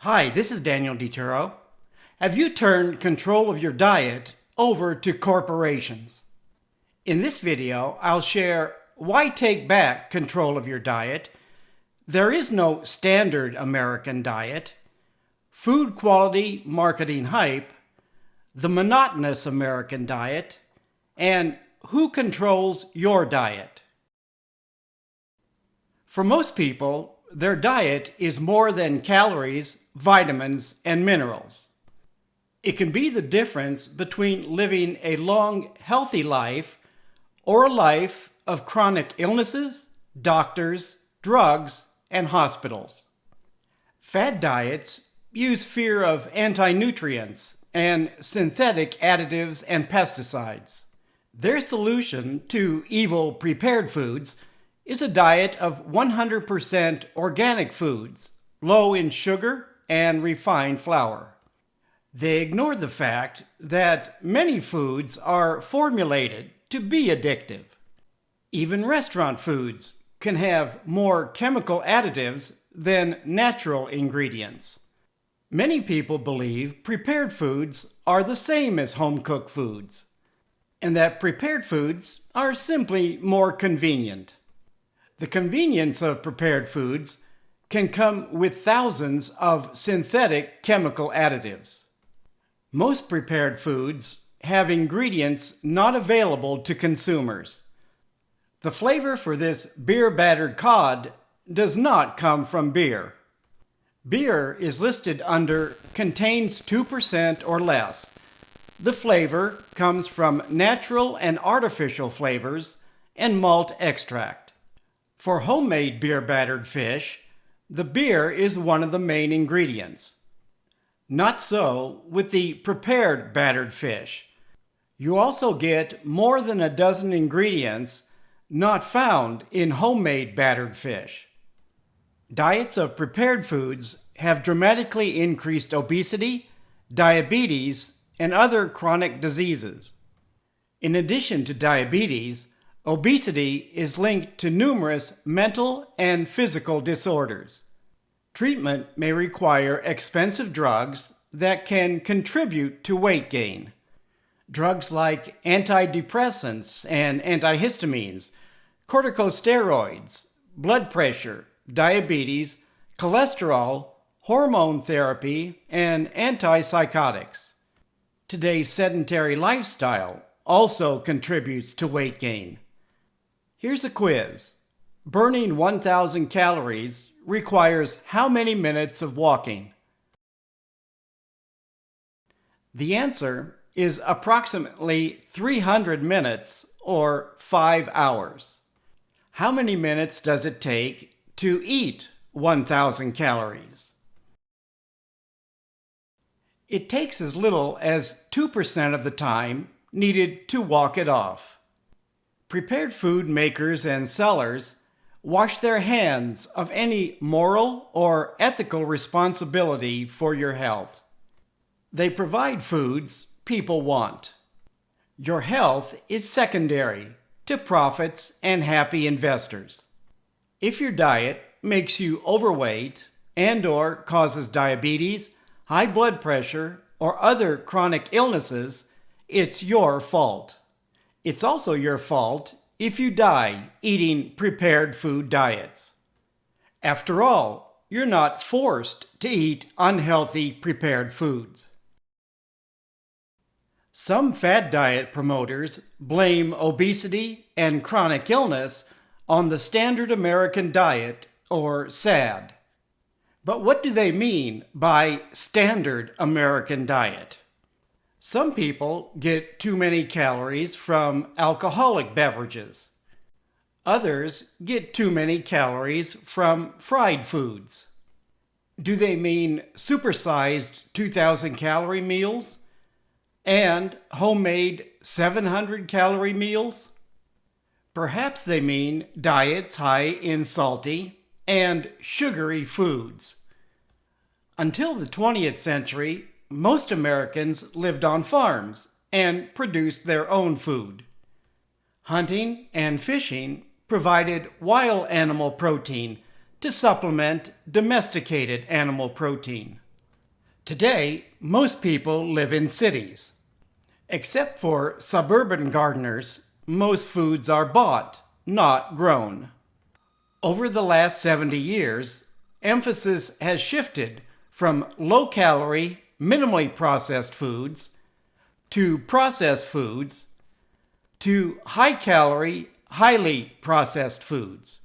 Hi, this is Daniel DiTuro. Have you turned control of your diet over to corporations? In this video, I'll share why take back control of your diet. There is no standard American diet. Food quality marketing hype. The monotonous American diet. And who controls your diet? For most people, their diet is more than calories, vitamins, and minerals. It can be the difference between living a long, healthy life or a life of chronic illnesses, doctors, drugs, and hospitals. Fad diets use fear of anti-nutrients and synthetic additives and pesticides. Their solution to evil prepared foods is a diet of 100% organic foods, low in sugar and refined flour. They ignore the fact that many foods are formulated to be addictive. Even restaurant foods can have more chemical additives than natural ingredients. Many people believe prepared foods are the same as home-cooked foods, and that prepared foods are simply more convenient. The convenience of prepared foods can come with thousands of synthetic chemical additives. Most prepared foods have ingredients not available to consumers. The flavor for this beer-battered cod does not come from beer. Beer is listed under contains 2% or less. The flavor comes from natural and artificial flavors and malt extract. For homemade beer-battered fish, the beer is one of the main ingredients. Not so with the prepared battered fish. You also get more than a dozen ingredients not found in homemade battered fish. Diets of prepared foods have dramatically increased obesity, diabetes, and other chronic diseases. In addition to diabetes, obesity is linked to numerous mental and physical disorders. Treatment may require expensive drugs that can contribute to weight gain. Drugs like antidepressants and antihistamines, corticosteroids, blood pressure, diabetes, cholesterol, hormone therapy, and antipsychotics. Today's sedentary lifestyle also contributes to weight gain. Here's a quiz. Burning 1,000 calories requires how many minutes of walking? The answer is approximately 300 minutes or 5 hours. How many minutes does it take to eat 1,000 calories? It takes as little as 2% of the time needed to walk it off. Prepared food makers and sellers wash their hands of any moral or ethical responsibility for your health. They provide foods people want. Your health is secondary to profits and happy investors. If your diet makes you overweight and/or causes diabetes, high blood pressure, or other chronic illnesses, it's your fault. It's also your fault if you die eating prepared food diets. After all, you're not forced to eat unhealthy prepared foods. Some fad diet promoters blame obesity and chronic illness on the standard American diet, or SAD. But what do they mean by standard American diet? Some people get too many calories from alcoholic beverages. Others get too many calories from fried foods. Do they mean supersized 2,000 calorie meals and homemade 700 calorie meals? Perhaps they mean diets high in salty and sugary foods. Until the 20th century, most Americans lived on farms and produced their own food. Hunting and fishing provided wild animal protein to supplement domesticated animal protein. Today, most people live in cities. Except for suburban gardeners, most foods are bought, not grown. Over the last 70 years, emphasis has shifted from low-calorie, minimally processed foods to processed foods to high-calorie, highly processed foods.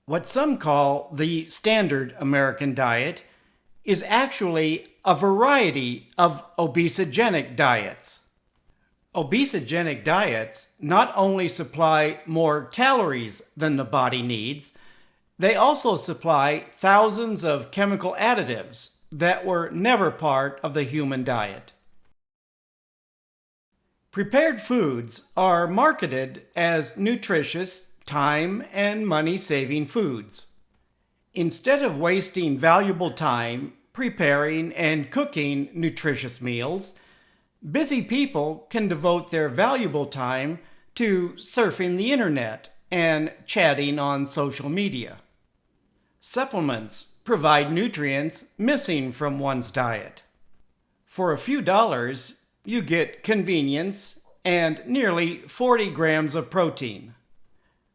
What some call the standard American diet is actually a variety of obesogenic diets. Obesogenic diets not only supply more calories than the body needs, they also supply thousands of chemical additives that were never part of the human diet. Prepared foods are marketed as nutritious, time and money-saving foods. Instead of wasting valuable time preparing and cooking nutritious meals, busy people can devote their valuable time to surfing the internet and chatting on social media. Supplements provide nutrients missing from one's diet. For a few dollars, you get convenience and nearly 40 grams of protein.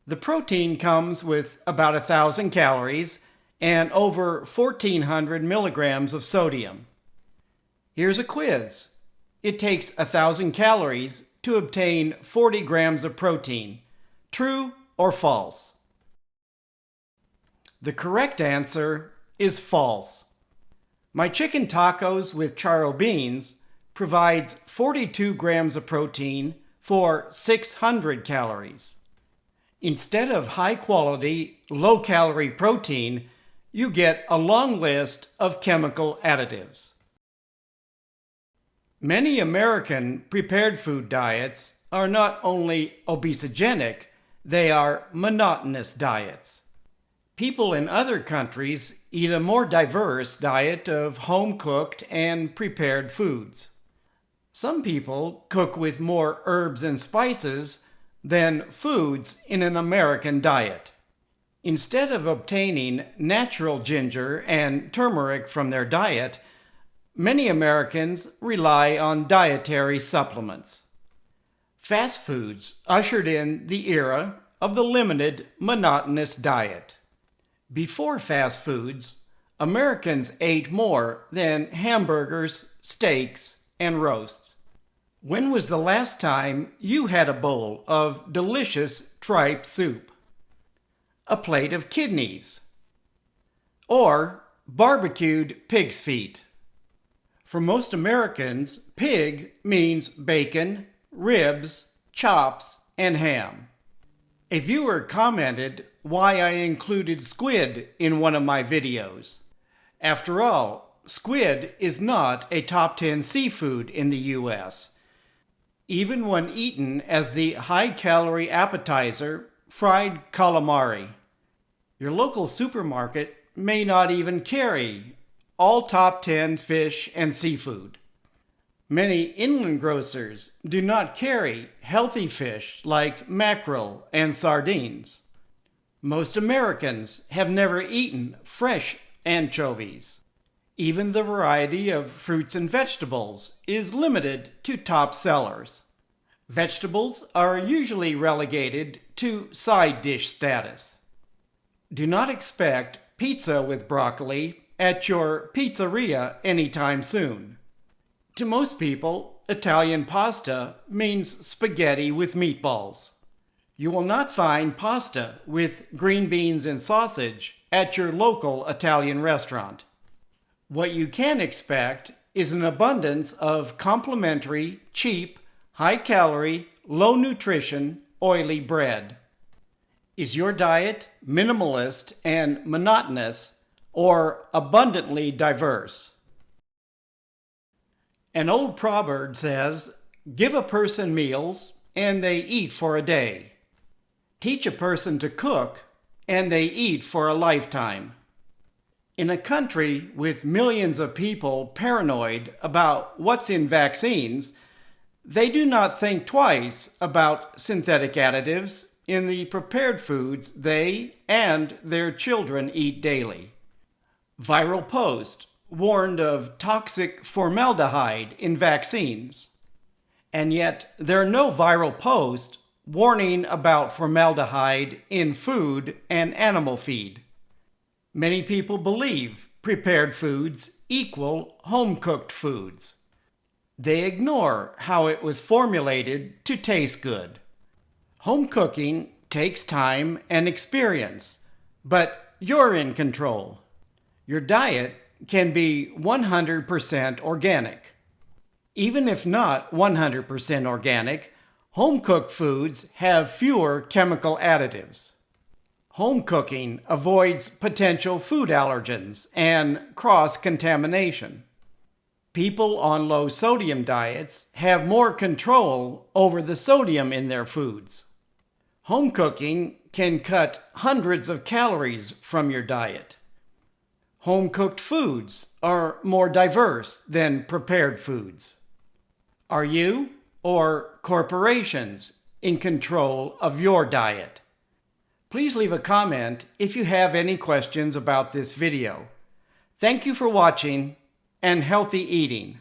The protein comes with about 1,000 calories and over 1,400 milligrams of sodium. Here's a quiz. It takes 1,000 calories to obtain 40 grams of protein. True or false? The correct answer is false. My chicken tacos with charro beans provides 42 grams of protein for 600 calories. Instead of high-quality, low-calorie protein, you get a long list of chemical additives. Many American prepared food diets are not only obesogenic, they are monotonous diets. People in other countries eat a more diverse diet of home-cooked and prepared foods. Some people cook with more herbs and spices than foods in an American diet. Instead of obtaining natural ginger and turmeric from their diet, many Americans rely on dietary supplements. Fast foods ushered in the era of the limited, monotonous diet. Before fast foods, Americans ate more than hamburgers, steaks, and roasts. When was the last time you had a bowl of delicious tripe soup? A plate of kidneys? Or barbecued pig's feet? For most Americans, pig means bacon, ribs, chops, and ham. A viewer commented why I included squid in one of my videos. After all, squid is not a top 10 seafood in the U.S. Even when eaten as the high-calorie appetizer, fried calamari. Your local supermarket may not even carry all top 10 fish and seafood. Many inland grocers do not carry healthy fish like mackerel and sardines. Most Americans have never eaten fresh anchovies. Even the variety of fruits and vegetables is limited to top sellers. Vegetables are usually relegated to side dish status. Do not expect pizza with broccoli at your pizzeria anytime soon. To most people, Italian pasta means spaghetti with meatballs. You will not find pasta with green beans and sausage at your local Italian restaurant. What you can expect is an abundance of complimentary, cheap, high-calorie, low-nutrition, oily bread. Is your diet minimalist and monotonous or abundantly diverse? An old proverb says, "Give a person meals, and they eat for a day. Teach a person to cook, and they eat for a lifetime." In a country with millions of people paranoid about what's in vaccines, they do not think twice about synthetic additives in the prepared foods they and their children eat daily. Viral post: warned of toxic formaldehyde in vaccines. And yet, there are no viral posts warning about formaldehyde in food and animal feed. Many people believe prepared foods equal home-cooked foods. They ignore how it was formulated to taste good. Home cooking takes time and experience, but you're in control. Your diet can be 100% organic. Even if not 100% organic, home-cooked foods have fewer chemical additives. Home cooking avoids potential food allergens and cross-contamination. People on low-sodium diets have more control over the sodium in their foods. Home cooking can cut hundreds of calories from your diet. Home-cooked foods are more diverse than prepared foods. Are you or corporations in control of your diet? Please leave a comment if you have any questions about this video. Thank you for watching and healthy eating.